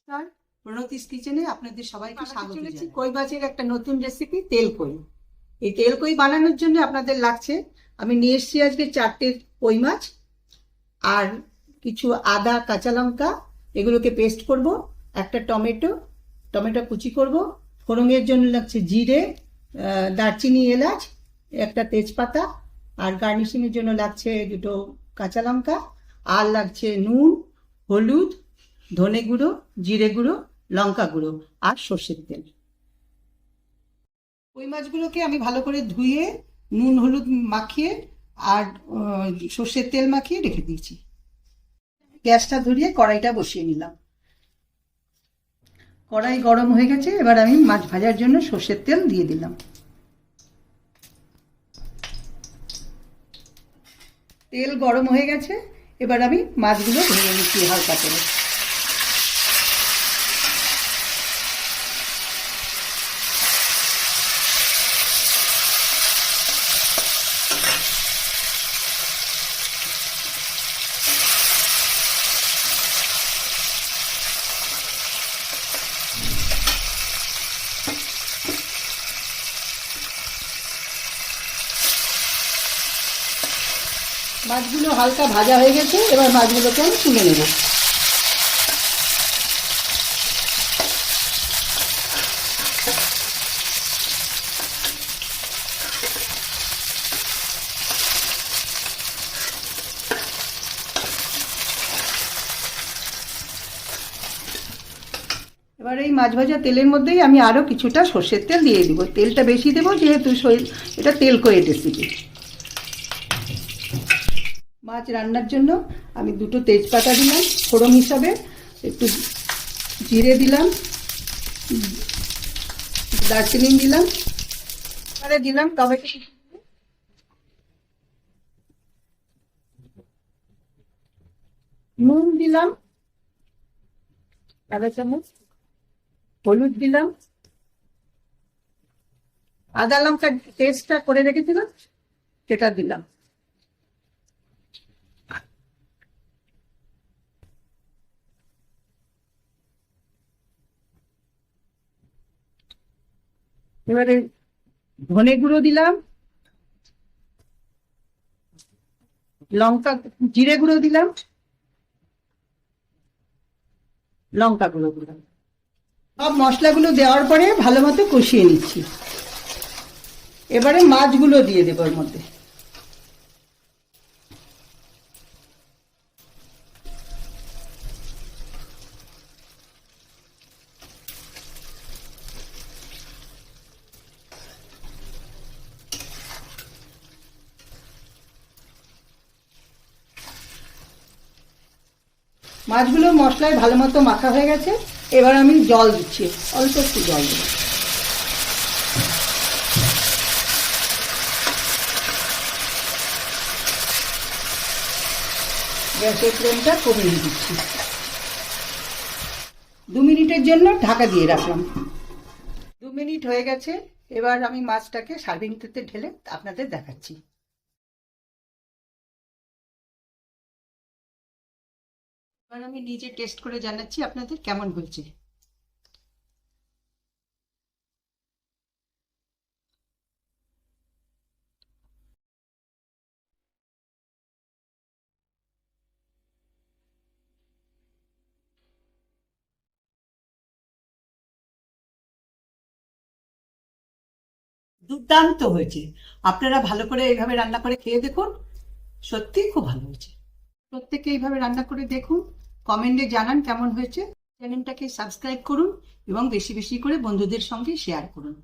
নমস্কার, প্রণতিস কিচেনে আপনাদের সবাইকে স্বাগত জানাই। কই মাছের একটা নতুন রেসিপি, তেল কই। এই তেল কই বানানোর জন্য আপনাদের লাগছে, আমি নিয়ে এসেছি আজকে 4টে কই মাছ আর কিছু আদা, কাঁচা লঙ্কা, এগুলোকে পেস্ট করব। একটা টমেটো কুচি করব। ফোড়নের জন্য লাগছে জিরে, দারচিনি, এলাচ, একটা তেজপাতা, আর গার্নিশিংয়ের জন্য লাগছে 2টো কাঁচা লঙ্কা, আর লাগছে নুন, হলুদ, ধনে গুঁড়ো, জিরে গুঁড়ো, লঙ্কা গুঁড়ো আর সর্ষের তেল। ওই মাছগুলোকে আমি ভালো করে ধুয়ে নুন হলুদ মাখিয়ে আর সর্ষের তেল মাখিয়ে রেখে দিয়েছি। গ্যাসটা ধরিয়ে কড়াইটা বসিয়ে নিলাম। কড়াই গরম হয়ে গেছে, এবার আমি মাছ ভাজার জন্য সর্ষের তেল দিয়ে দিলাম। তেল গরম হয়ে গেছে, এবার আমি মাছগুলো ভেজে নিচ্ছি হালকা করে। মাছগুলো হালকা ভাজা হয়ে গেছে, এবার মাছগুলোকে আমি তুলে নেব। এবার এই মাছ ভাজা তেলের মধ্যেই আমি আরও কিছুটা সর্ষের তেল দিয়ে দিব। তেলটা বেশি দেবো যেহেতু এটা তেল কইয়ের রেসিপি। মাছ রান্নার জন্য আমি 2টো তেজপাতা দিলাম ফোড়ন হিসাবে, একটু জিরে দিলাম, দারচিনি দিলাম, আরে দিলাম টমেটো, নুন দিলাম 1/2 চামচ, হলুদ দিলাম, আদা লঙ্কার পেস্টটা করে রেখেছিলাম সেটা দিলাম। এবারে ধনে গুঁড়ো দিলাম, জিরে গুঁড়ো দিলাম, লঙ্কা গুঁড়ো দিলাম। সব মশলাগুলো দেওয়ার পরে ভালো মতো কষিয়ে নিচ্ছি। এবারে মাছগুলো দিয়ে দেবো এর মধ্যে। মাছগুলো মশলায় ভালো মতো মাখা হয়ে গেছে, এবার আমি জল দিচ্ছি, অল্প একটু জল দেবো। গ্যাসের ফ্লেমটা কমিয়ে দিচ্ছি। 2 মিনিটের জন্য ঢাকা দিয়ে রাখলাম। 2 মিনিট হয়ে গেছে, এবার আমি মাছটাকে সার্ভিং ট্রেতে ঢেলে আপনাদের দেখাচ্ছি। এবার আমি নিজে টেস্ট করে জানাচ্ছি আপনাদের কেমন হয়েছে। দুর্দান্ত হয়েছে। আপনারা ভালো করে এইভাবে রান্না করে খেয়ে দেখুন, সত্যি খুব ভালো হয়েছে। প্রত্যেকে এইভাবে রান্না করে দেখুন, কমেন্টে জানান কেমন হয়েছে। চ্যানেলটাকে সাবস্ক্রাইব করুন এবং বেশি বেশি করে বন্ধুদের সঙ্গে শেয়ার করুন।